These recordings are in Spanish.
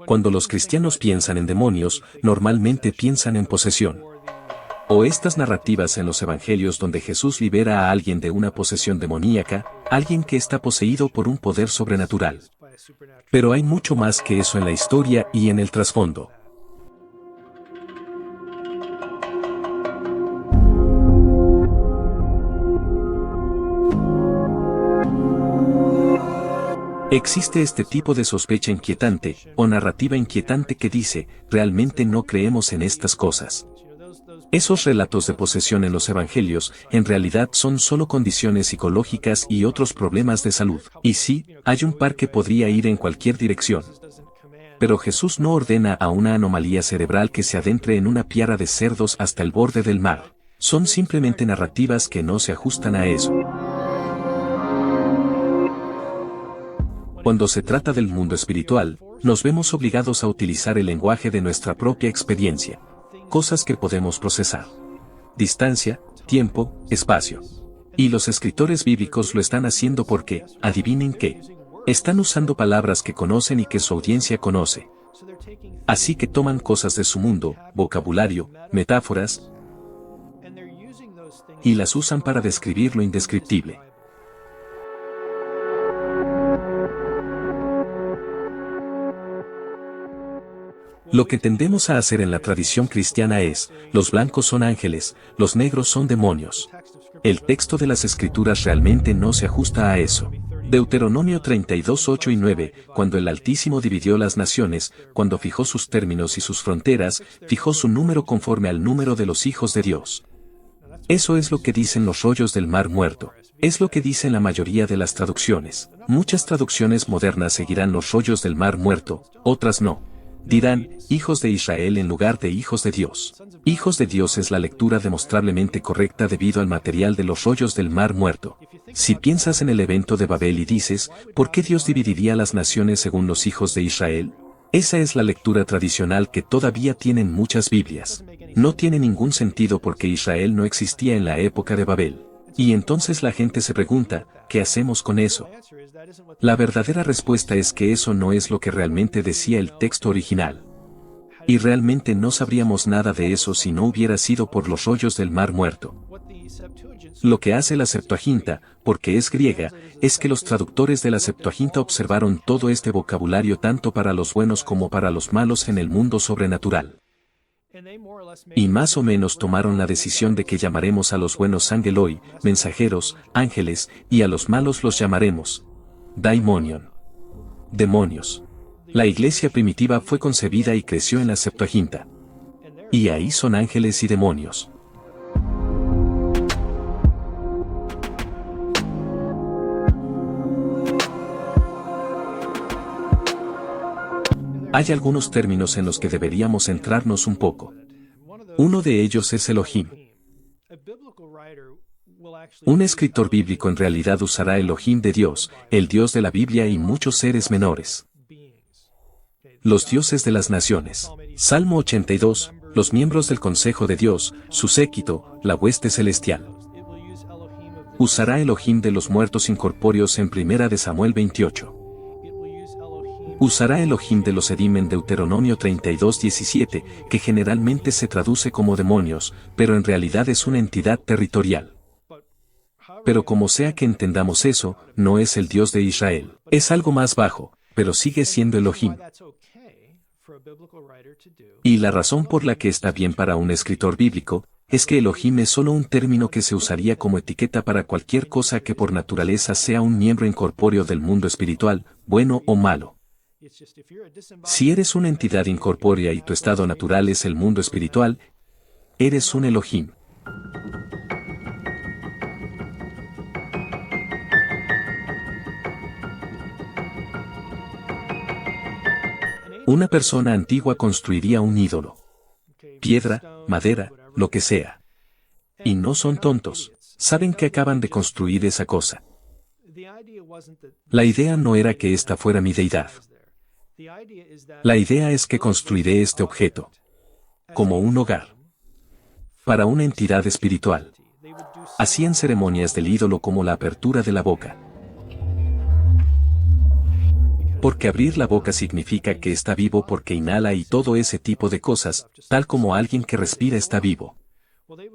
Cuando los cristianos piensan en demonios, normalmente piensan en posesión. O estas narrativas en los evangelios donde Jesús libera a alguien de una posesión demoníaca, alguien que está poseído por un poder sobrenatural. Pero hay mucho más que eso en la historia y en el trasfondo. Existe este tipo de sospecha inquietante, o narrativa inquietante que dice, realmente no creemos en estas cosas. Esos relatos de posesión en los evangelios, en realidad son solo condiciones psicológicas y otros problemas de salud. Y sí, hay un par que podría ir en cualquier dirección. Pero Jesús no ordena a una anomalía cerebral que se adentre en una piara de cerdos hasta el borde del mar. Son simplemente narrativas que no se ajustan a eso. Cuando se trata del mundo espiritual, nos vemos obligados a utilizar el lenguaje de nuestra propia experiencia. Cosas que podemos procesar. Distancia, tiempo, espacio. Y los escritores bíblicos lo están haciendo porque, adivinen qué. Están usando palabras que conocen y que su audiencia conoce. Así que toman cosas de su mundo, vocabulario, metáforas, y las usan para describir lo indescriptible. Lo que tendemos a hacer en la tradición cristiana es, los blancos son ángeles, los negros son demonios. El texto de las Escrituras realmente no se ajusta a eso. Deuteronomio 32, 8 y 9, cuando el Altísimo dividió las naciones, cuando fijó sus términos y sus fronteras, fijó su número conforme al número de los hijos de Dios. Eso es lo que dicen los rollos del Mar Muerto. Es lo que dicen la mayoría de las traducciones. Muchas traducciones modernas seguirán los rollos del Mar Muerto, otras no. Dirán, hijos de Israel en lugar de hijos de Dios. Hijos de Dios es la lectura demostrablemente correcta debido al material de los rollos del Mar Muerto. Si piensas en el evento de Babel y dices, ¿por qué Dios dividiría las naciones según los hijos de Israel? Esa es la lectura tradicional que todavía tienen muchas Biblias. No tiene ningún sentido porque Israel no existía en la época de Babel. Y entonces la gente se pregunta, ¿qué hacemos con eso? La verdadera respuesta es que eso no es lo que realmente decía el texto original. Y realmente no sabríamos nada de eso si no hubiera sido por los rollos del Mar Muerto. Lo que hace la Septuaginta, porque es griega, es que los traductores de la Septuaginta observaron todo este vocabulario tanto para los buenos como para los malos en el mundo sobrenatural. Y más o menos tomaron la decisión de que llamaremos a los buenos angeloi, mensajeros, ángeles, y a los malos los llamaremos daimonion, demonios. La iglesia primitiva fue concebida y creció en la Septuaginta. Y ahí son ángeles y demonios. Hay algunos términos en los que deberíamos centrarnos un poco. Uno de ellos es Elohim. Un escritor bíblico en realidad usará Elohim de Dios, el Dios de la Biblia y muchos seres menores. Los dioses de las naciones. Salmo 82, los miembros del consejo de Dios, su séquito, la hueste celestial. Usará Elohim de los muertos incorpóreos en 1 de Samuel 28. Usará Elohim de los Edim en Deuteronomio 32, 17, que generalmente se traduce como demonios, pero en realidad es una entidad territorial. Pero como sea que entendamos eso, no es el Dios de Israel. Es algo más bajo, pero sigue siendo Elohim. Y la razón por la que está bien para un escritor bíblico, es que Elohim es solo un término que se usaría como etiqueta para cualquier cosa que por naturaleza sea un miembro incorpóreo del mundo espiritual, bueno o malo. Si eres una entidad incorpórea y tu estado natural es el mundo espiritual, eres un Elohim. Una persona antigua construiría un ídolo. Piedra, madera, lo que sea. Y no son tontos, saben que acaban de construir esa cosa. La idea no era que esta fuera mi deidad. La idea es que construiré este objeto como un hogar para una entidad espiritual. Hacían ceremonias del ídolo como la apertura de la boca. Porque abrir la boca significa que está vivo porque inhala y todo ese tipo de cosas, tal como alguien que respira está vivo.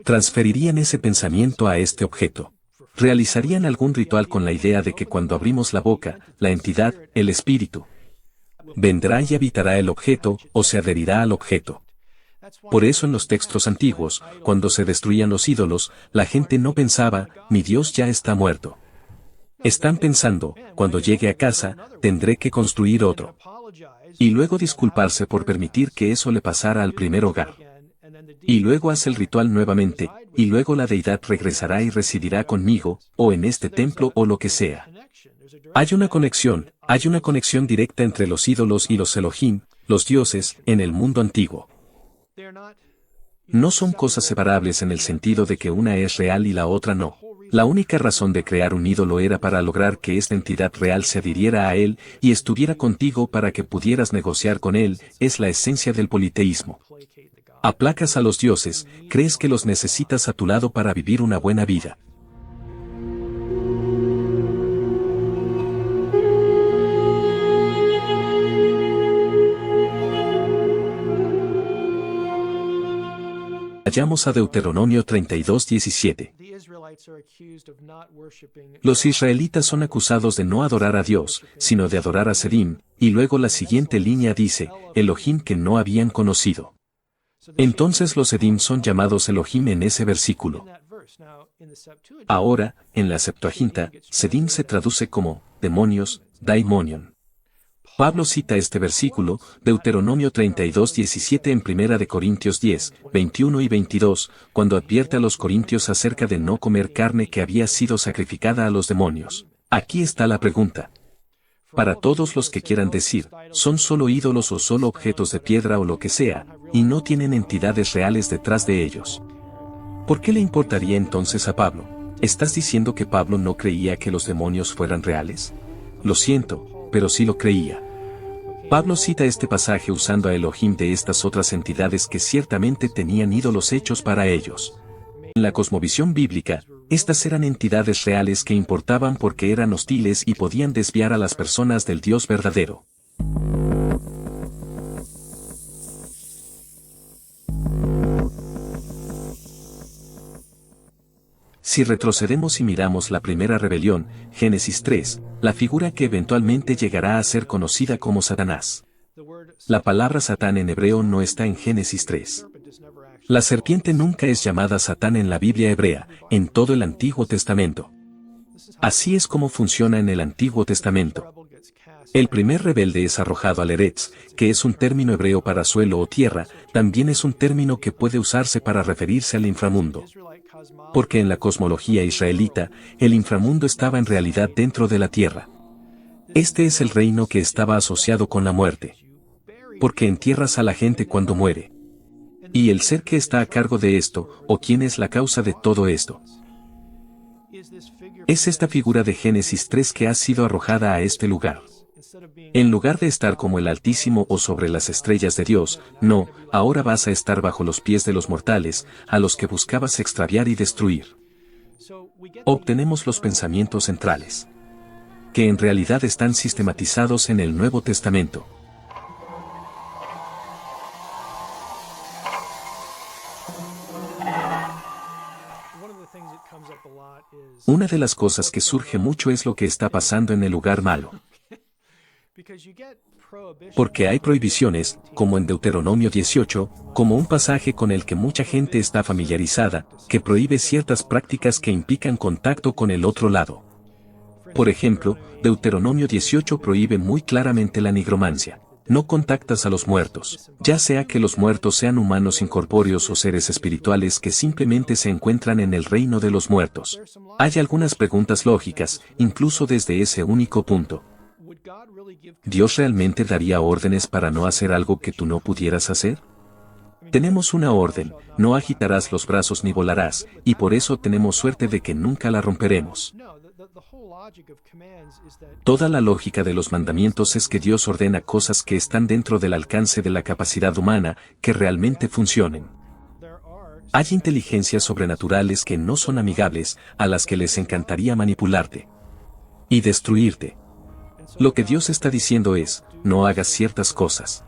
Transferirían ese pensamiento a este objeto. Realizarían algún ritual con la idea de que cuando abrimos la boca, la entidad, el espíritu, vendrá y habitará el objeto, o se adherirá al objeto. Por eso en los textos antiguos, cuando se destruían los ídolos, la gente no pensaba, mi Dios ya está muerto. Están pensando, cuando llegue a casa, tendré que construir otro. Y luego disculparse por permitir que eso le pasara al primer hogar. Y luego hace el ritual nuevamente, y luego la deidad regresará y residirá conmigo, o en este templo o lo que sea. Hay una conexión directa entre los ídolos y los Elohim, los dioses, en el mundo antiguo. No son cosas separables en el sentido de que una es real y la otra no. La única razón de crear un ídolo era para lograr que esta entidad real se adhiriera a él y estuviera contigo para que pudieras negociar con él, es la esencia del politeísmo. Aplacas a los dioses, crees que los necesitas a tu lado para vivir una buena vida. Vayamos a Deuteronomio 32:17. Los israelitas son acusados de no adorar a Dios, sino de adorar a Sedim, y luego la siguiente línea dice, Elohim que no habían conocido. Entonces los Sedim son llamados Elohim en ese versículo. Ahora, en la Septuaginta, Sedim se traduce como, demonios, daimonion. Pablo cita este versículo, Deuteronomio 32:17 en 1 Corintios 10, 21 y 22, cuando advierte a los corintios acerca de no comer carne que había sido sacrificada a los demonios. Aquí está la pregunta. Para todos los que quieran decir, son solo ídolos o solo objetos de piedra o lo que sea, y no tienen entidades reales detrás de ellos. ¿Por qué le importaría entonces a Pablo? ¿Estás diciendo que Pablo no creía que los demonios fueran reales? Lo siento, pero sí lo creía. Pablo cita este pasaje usando a Elohim de estas otras entidades que ciertamente tenían ídolos hechos para ellos. En la cosmovisión bíblica, estas eran entidades reales que importaban porque eran hostiles y podían desviar a las personas del Dios verdadero. Si retrocedemos y miramos la primera rebelión, Génesis 3, la figura que eventualmente llegará a ser conocida como Satanás. La palabra Satán en hebreo no está en Génesis 3. La serpiente nunca es llamada Satán en la Biblia hebrea, en todo el Antiguo Testamento. Así es como funciona en el Antiguo Testamento. El primer rebelde es arrojado al Eretz, que es un término hebreo para suelo o tierra, también es un término que puede usarse para referirse al inframundo. Porque en la cosmología israelita, el inframundo estaba en realidad dentro de la tierra. Este es el reino que estaba asociado con la muerte. Porque entierras a la gente cuando muere. Y el ser que está a cargo de esto, o quién es la causa de todo esto. Es esta figura de Génesis 3 que ha sido arrojada a este lugar. En lugar de estar como el Altísimo o sobre las estrellas de Dios, no, ahora vas a estar bajo los pies de los mortales, a los que buscabas extraviar y destruir. Obtenemos los pensamientos centrales, que en realidad están sistematizados en el Nuevo Testamento. Una de las cosas que surge mucho es lo que está pasando en el lugar malo. Porque hay prohibiciones, como en Deuteronomio 18, como un pasaje con el que mucha gente está familiarizada, que prohíbe ciertas prácticas que implican contacto con el otro lado. Por ejemplo, Deuteronomio 18 prohíbe muy claramente la nigromancia. No contactas a los muertos, ya sea que los muertos sean humanos incorpóreos o seres espirituales que simplemente se encuentran en el reino de los muertos. Hay algunas preguntas lógicas, incluso desde ese único punto. ¿Dios realmente daría órdenes para no hacer algo que tú no pudieras hacer? Tenemos una orden, no agitarás los brazos ni volarás, y por eso tenemos suerte de que nunca la romperemos. Toda la lógica de los mandamientos es que Dios ordena cosas que están dentro del alcance de la capacidad humana, que realmente funcionen. Hay inteligencias sobrenaturales que no son amigables, a las que les encantaría manipularte y destruirte. Lo que Dios está diciendo es, no hagas ciertas cosas.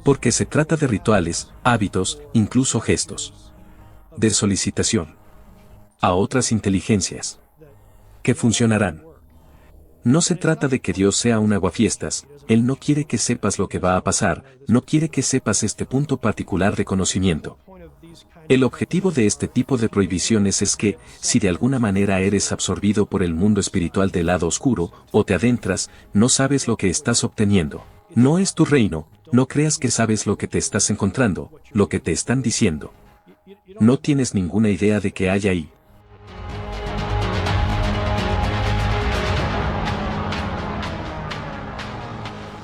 Porque se trata de rituales, hábitos, incluso gestos de solicitación a otras inteligencias que funcionarán. No se trata de que Dios sea un aguafiestas, Él no quiere que sepas lo que va a pasar, no quiere que sepas este punto particular de conocimiento. El objetivo de este tipo de prohibiciones es que, si de alguna manera eres absorbido por el mundo espiritual del lado oscuro, o te adentras, no sabes lo que estás obteniendo. No es tu reino, no creas que sabes lo que te estás encontrando, lo que te están diciendo. No tienes ninguna idea de qué hay ahí.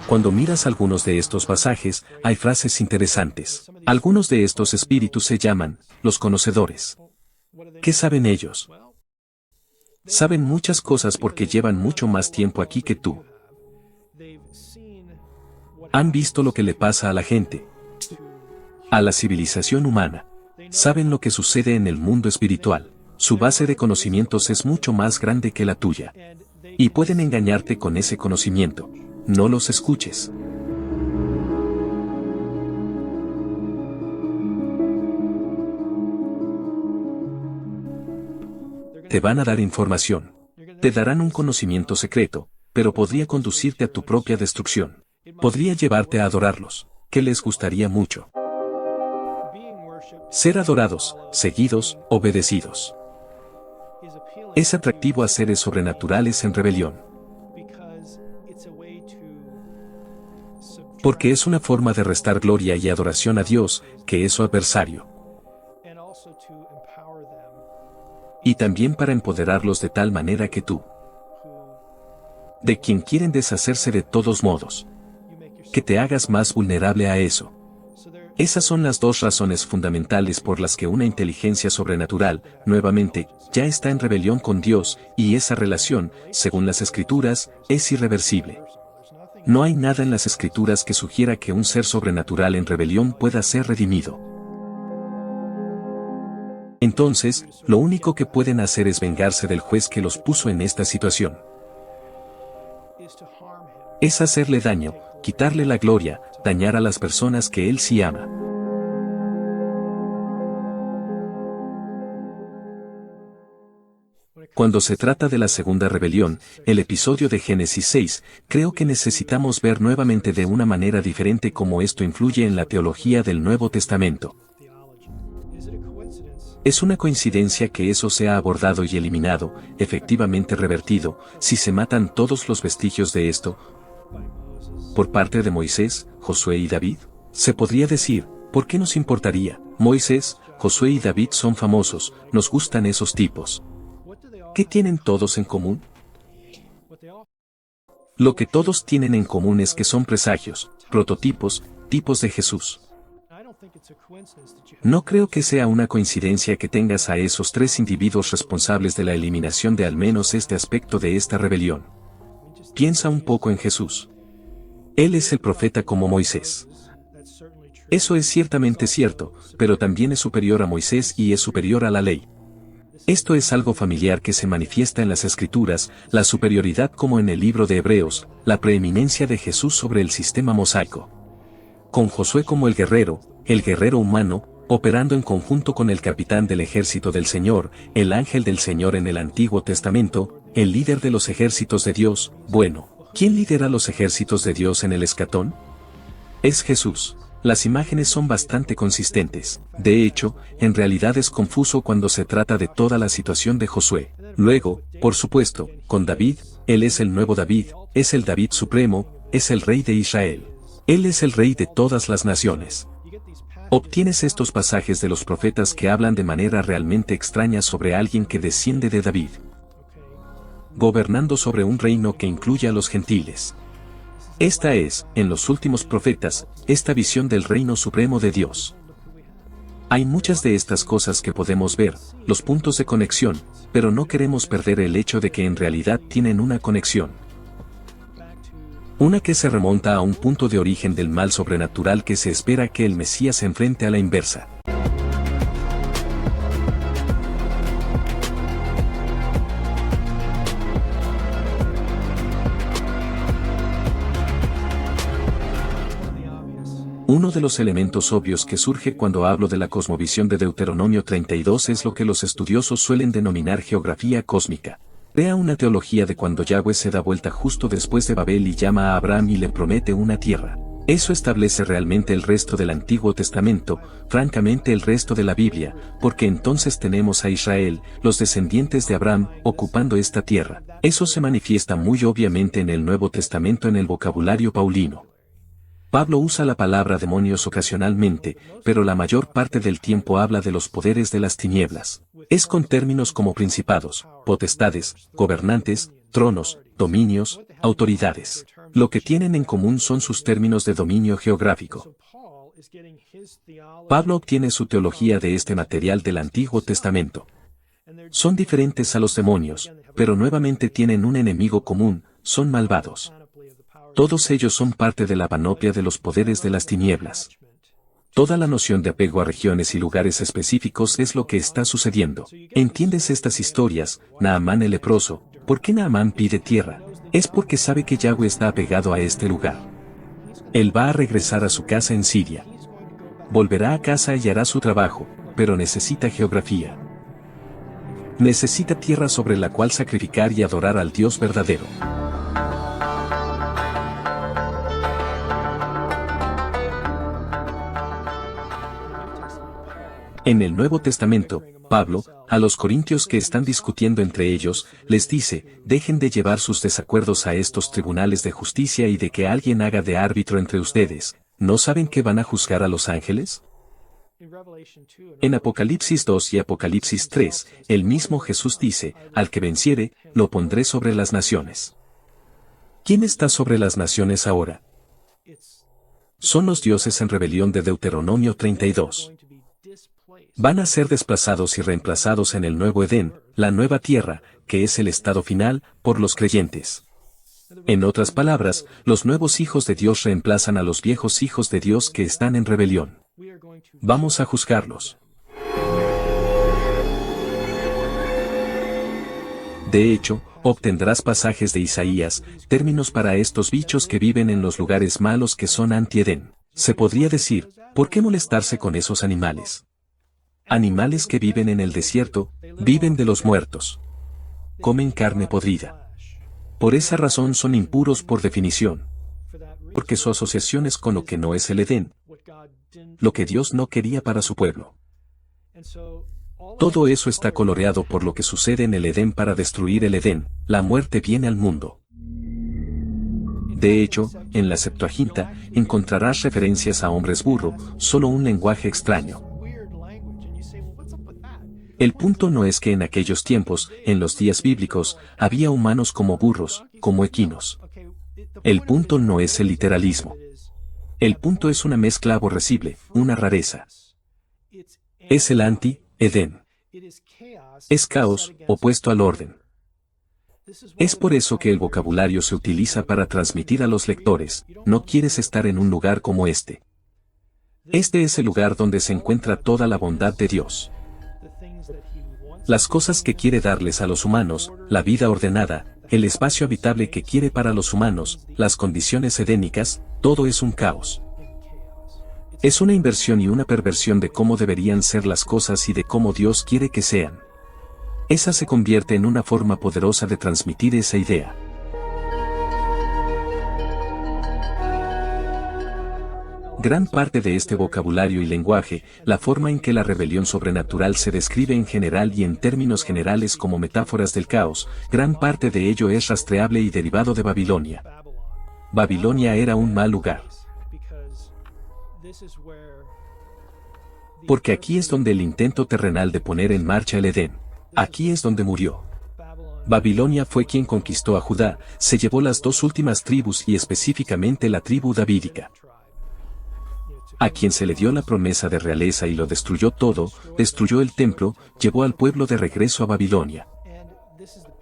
Cuando miras algunos de estos pasajes, hay frases interesantes. Algunos de estos espíritus se llaman, los conocedores. ¿Qué saben ellos? Saben muchas cosas porque llevan mucho más tiempo aquí que tú. Han visto lo que le pasa a la gente, a la civilización humana. Saben lo que sucede en el mundo espiritual. Su base de conocimientos es mucho más grande que la tuya. Y pueden engañarte con ese conocimiento. No los escuches. Te van a dar información. Te darán un conocimiento secreto, pero podría conducirte a tu propia destrucción. Podría llevarte a adorarlos, que les gustaría mucho. Ser adorados, seguidos, obedecidos. Es atractivo a seres sobrenaturales en rebelión. Porque es una forma de restar gloria y adoración a Dios, que es su adversario. Y también para empoderarlos de tal manera que tú, de quien quieren deshacerse de todos modos, que te hagas más vulnerable a eso. Esas son las dos razones fundamentales por las que una inteligencia sobrenatural, nuevamente, ya está en rebelión con Dios, y esa relación, según las Escrituras, es irreversible. No hay nada en las Escrituras que sugiera que un ser sobrenatural en rebelión pueda ser redimido. Entonces, lo único que pueden hacer es vengarse del juez que los puso en esta situación. Es hacerle daño, quitarle la gloria, dañar a las personas que él sí ama. Cuando se trata de la segunda rebelión, el episodio de Génesis 6, creo que necesitamos ver nuevamente de una manera diferente cómo esto influye en la teología del Nuevo Testamento. Es una coincidencia que eso sea abordado y eliminado, efectivamente revertido, si se matan todos los vestigios de esto, por parte de Moisés, Josué y David. Se podría decir, ¿por qué nos importaría? Moisés, Josué y David son famosos, nos gustan esos tipos. ¿Qué tienen todos en común? Lo que todos tienen en común es que son presagios, prototipos, tipos de Jesús. No creo que sea una coincidencia que tengas a esos tres individuos responsables de la eliminación de al menos este aspecto de esta rebelión. Piensa un poco en Jesús. Él es el profeta como Moisés. Eso es ciertamente cierto, pero también es superior a Moisés y es superior a la ley. Esto es algo familiar que se manifiesta en las Escrituras, la superioridad como en el libro de Hebreos, la preeminencia de Jesús sobre el sistema mosaico. Con Josué como el guerrero humano, operando en conjunto con el capitán del ejército del Señor, el ángel del Señor en el Antiguo Testamento, el líder de los ejércitos de Dios. Bueno, ¿quién lidera los ejércitos de Dios en el escatón? Es Jesús. Las imágenes son bastante consistentes. De hecho, en realidad es confuso cuando se trata de toda la situación de Josué. Luego, por supuesto, con David, él es el nuevo David, es el David supremo, es el rey de Israel. Él es el rey de todas las naciones. Obtienes estos pasajes de los profetas que hablan de manera realmente extraña sobre alguien que desciende de David, gobernando sobre un reino que incluye a los gentiles. Esta es, en los últimos profetas, esta visión del reino supremo de Dios. Hay muchas de estas cosas que podemos ver, los puntos de conexión, pero no queremos perder el hecho de que en realidad tienen una conexión. Una que se remonta a un punto de origen del mal sobrenatural que se espera que el Mesías enfrente a la inversa. Uno de los elementos obvios que surge cuando hablo de la cosmovisión de Deuteronomio 32 es lo que los estudiosos suelen denominar geografía cósmica. Crea una teología de cuando Yahweh se da vuelta justo después de Babel y llama a Abraham y le promete una tierra. Eso establece realmente el resto del Antiguo Testamento, francamente el resto de la Biblia, porque entonces tenemos a Israel, los descendientes de Abraham, ocupando esta tierra. Eso se manifiesta muy obviamente en el Nuevo Testamento en el vocabulario paulino. Pablo usa la palabra demonios ocasionalmente, pero la mayor parte del tiempo habla de los poderes de las tinieblas. Es con términos como principados, potestades, gobernantes, tronos, dominios, autoridades. Lo que tienen en común son sus términos de dominio geográfico. Pablo obtiene su teología de este material del Antiguo Testamento. Son diferentes a los demonios, pero nuevamente tienen un enemigo común, son malvados. Todos ellos son parte de la panoplia de los poderes de las tinieblas. Toda la noción de apego a regiones y lugares específicos es lo que está sucediendo. ¿Entiendes estas historias? Naamán el leproso. ¿Por qué Naamán pide tierra? Es porque sabe que Yahweh está apegado a este lugar. Él va a regresar a su casa en Siria. Volverá a casa y hará su trabajo, pero necesita geografía. Necesita tierra sobre la cual sacrificar y adorar al Dios verdadero. En el Nuevo Testamento, Pablo, a los corintios que están discutiendo entre ellos, les dice, dejen de llevar sus desacuerdos a estos tribunales de justicia y de que alguien haga de árbitro entre ustedes. ¿No saben que van a juzgar a los ángeles? En Apocalipsis 2 y Apocalipsis 3, el mismo Jesús dice, al que venciere, lo pondré sobre las naciones. ¿Quién está sobre las naciones ahora? Son los dioses en rebelión de Deuteronomio 32. Van a ser desplazados y reemplazados en el nuevo Edén, la nueva tierra, que es el estado final, por los creyentes. En otras palabras, los nuevos hijos de Dios reemplazan a los viejos hijos de Dios que están en rebelión. Vamos a juzgarlos. De hecho, obtendrás pasajes de Isaías, términos para estos bichos que viven en los lugares malos que son anti-Edén. Se podría decir, ¿por qué molestarse con esos animales? Animales que viven en el desierto, viven de los muertos. Comen carne podrida. Por esa razón son impuros por definición. Porque su asociación es con lo que no es el Edén. Lo que Dios no quería para su pueblo. Todo eso está coloreado por lo que sucede en el Edén para destruir el Edén. La muerte viene al mundo. De hecho, en la Septuaginta, encontrarás referencias a hombres burro, solo un lenguaje extraño. El punto no es que en aquellos tiempos, en los días bíblicos, había humanos como burros, como equinos. El punto no es el literalismo. El punto es una mezcla aborrecible, una rareza. Es el anti-Edén. Es caos, opuesto al orden. Es por eso que el vocabulario se utiliza para transmitir a los lectores, no quieres estar en un lugar como este. Este es el lugar donde se encuentra toda la bondad de Dios. Las cosas que quiere darles a los humanos, la vida ordenada, el espacio habitable que quiere para los humanos, las condiciones edénicas, todo es un caos. Es una inversión y una perversión de cómo deberían ser las cosas y de cómo Dios quiere que sean. Esa se convierte en una forma poderosa de transmitir esa idea. Gran parte de este vocabulario y lenguaje, la forma en que la rebelión sobrenatural se describe en general y en términos generales como metáforas del caos, gran parte de ello es rastreable y derivado de Babilonia. Babilonia era un mal lugar. Porque aquí es donde el intento terrenal de poner en marcha el Edén. Aquí es donde murió. Babilonia fue quien conquistó a Judá, se llevó las dos últimas tribus y específicamente la tribu davídica. A quien se le dio la promesa de realeza y lo destruyó todo, destruyó el templo, llevó al pueblo de regreso a Babilonia.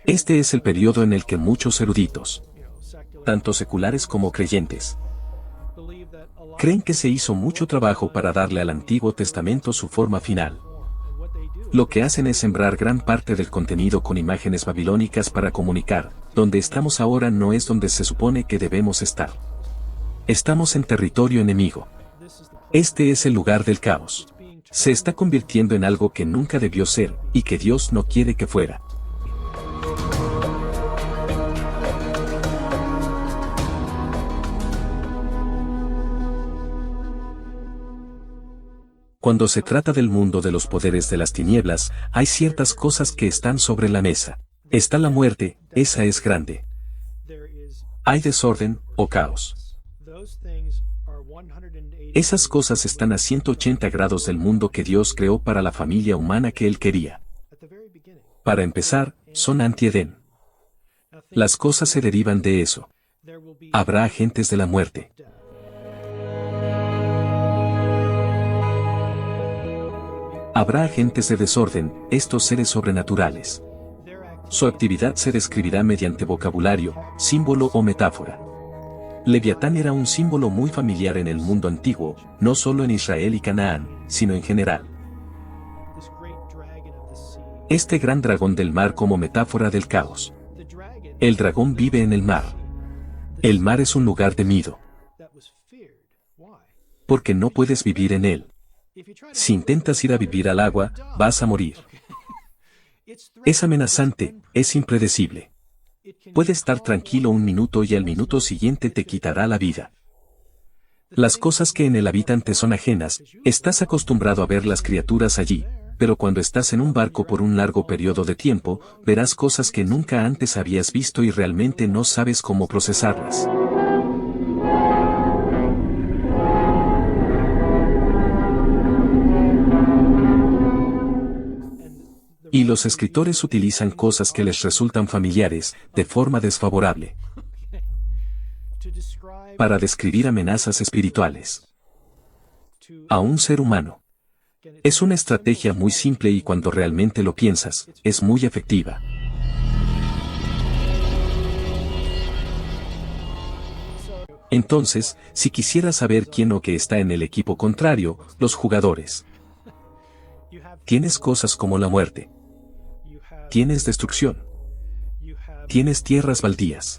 Este es el periodo en el que muchos eruditos, tanto seculares como creyentes, creen que se hizo mucho trabajo para darle al Antiguo Testamento su forma final. Lo que hacen es sembrar gran parte del contenido con imágenes babilónicas para comunicar, donde estamos ahora no es donde se supone que debemos estar. Estamos en territorio enemigo. Este es el lugar del caos. Se está convirtiendo en algo que nunca debió ser, y que Dios no quiere que fuera. Cuando se trata del mundo de los poderes de las tinieblas, hay ciertas cosas que están sobre la mesa. Está la muerte, esa es grande. Hay desorden, o caos. Esas cosas están a 180 grados del mundo que Dios creó para la familia humana que Él quería. Para empezar, son anti-Edén. Las cosas se derivan de eso. Habrá agentes de la muerte. Habrá agentes de desorden, estos seres sobrenaturales. Su actividad se describirá mediante vocabulario, símbolo o metáfora. Leviatán era un símbolo muy familiar en el mundo antiguo, no solo en Israel y Canaán, sino en general. Este gran dragón del mar como metáfora del caos. El dragón vive en el mar. El mar es un lugar temido. Porque no puedes vivir en él. Si intentas ir a vivir al agua, vas a morir. Es amenazante, es impredecible. Puede estar tranquilo un minuto y al minuto siguiente te quitará la vida. Las cosas que en él habitan te son ajenas, estás acostumbrado a ver las criaturas allí, pero cuando estás en un barco por un largo periodo de tiempo, verás cosas que nunca antes habías visto y realmente no sabes cómo procesarlas. Y los escritores utilizan cosas que les resultan familiares, de forma desfavorable, para describir amenazas espirituales a un ser humano. Es una estrategia muy simple y cuando realmente lo piensas, es muy efectiva. Entonces, si quisieras saber quién o qué está en el equipo contrario, los jugadores. Tienes cosas como la muerte. Tienes destrucción. Tienes tierras baldías.